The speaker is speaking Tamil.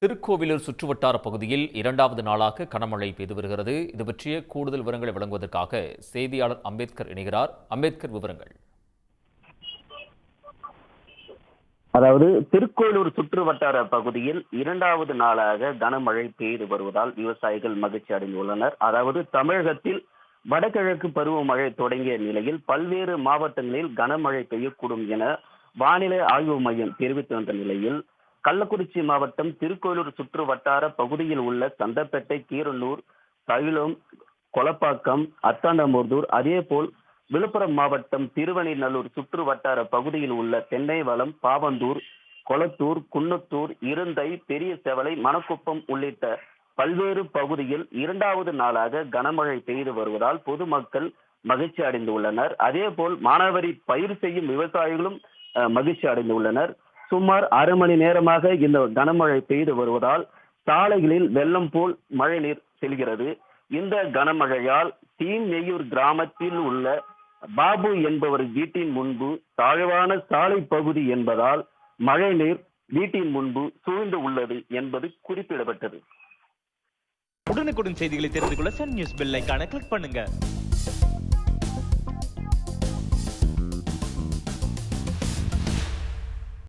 திருக்கோவிலூர் சுற்றுவட்டார பகுதியில் இரண்டாவது நாளாக கனமழை பெய்து வருகிறது. இது பற்றிய கூடுதல் விவரங்களை வழங்குவதற்காக செய்தியாளர் அம்பேத்கர் இணைகிறார். அம்பேத்கர், விவரங்கள். அதாவது திருக்கோயிலூர் சுற்றுவட்டார பகுதியில் இரண்டாவது நாளாக கனமழை பெய்து வருவதால் விவசாயிகள் மகிழ்ச்சி அடைந்துள்ளனர். அதாவது தமிழகத்தில் வடகிழக்கு பருவமழை தொடங்கிய நிலையில் பல்வேறு மாவட்டங்களில் கனமழை பெய்யக்கூடும் என வானிலை ஆய்வு மையம் தெரிவித்து வந்த நிலையில் கள்ளக்குறிச்சி மாவட்டம் திருக்கோயிலூர் சுற்று வட்டார பகுதியில் உள்ள சந்தப்பேட்டை, கீரனூர், தயிலம், கொலப்பாக்கம், அத்தாண்டமோர்தூர், அதே போல் விழுப்புரம் மாவட்டம் திருவெண்ணநல்லூர் சுற்று வட்டார பகுதியில் உள்ள தென்னைவளம், பாவந்தூர், கொளத்தூர், குன்னத்தூர், இருந்தை, பெரிய செவலை, மணக்குப்பம் உள்ளிட்ட பல்வேறு பகுதியில் இரண்டாவது நாளாக கனமழை பெய்து வருவதால் பொதுமக்கள் மகிழ்ச்சி அடைந்துள்ளனர். அதே போல் மானாவாரி பயிர் செய்யும் விவசாயிகளும் மகிழ்ச்சி அடைந்துள்ளனர். சுமார் அரை மணி நேரமாக இந்த கனமழை பெய்து வருவதால் சாலைகளில் வெள்ளம் போல் மழை நீர் செல்கிறது. இந்த கனமழையால் தீநெய்யூர் கிராமத்தில் உள்ள பாபு என்பவர் வீட்டின் முன்பு தாழ்வான சாலை பகுதி என்பதால் மழை நீர் வீட்டின் முன்பு சூழ்ந்து உள்ளது என்பது குறிப்பிடப்பட்டது. உடனுக்குடன் செய்திகளை தெரிந்து கொள்ள சன் நியூஸ் பெல் ஐகானை கிளிக் பண்ணுங்க.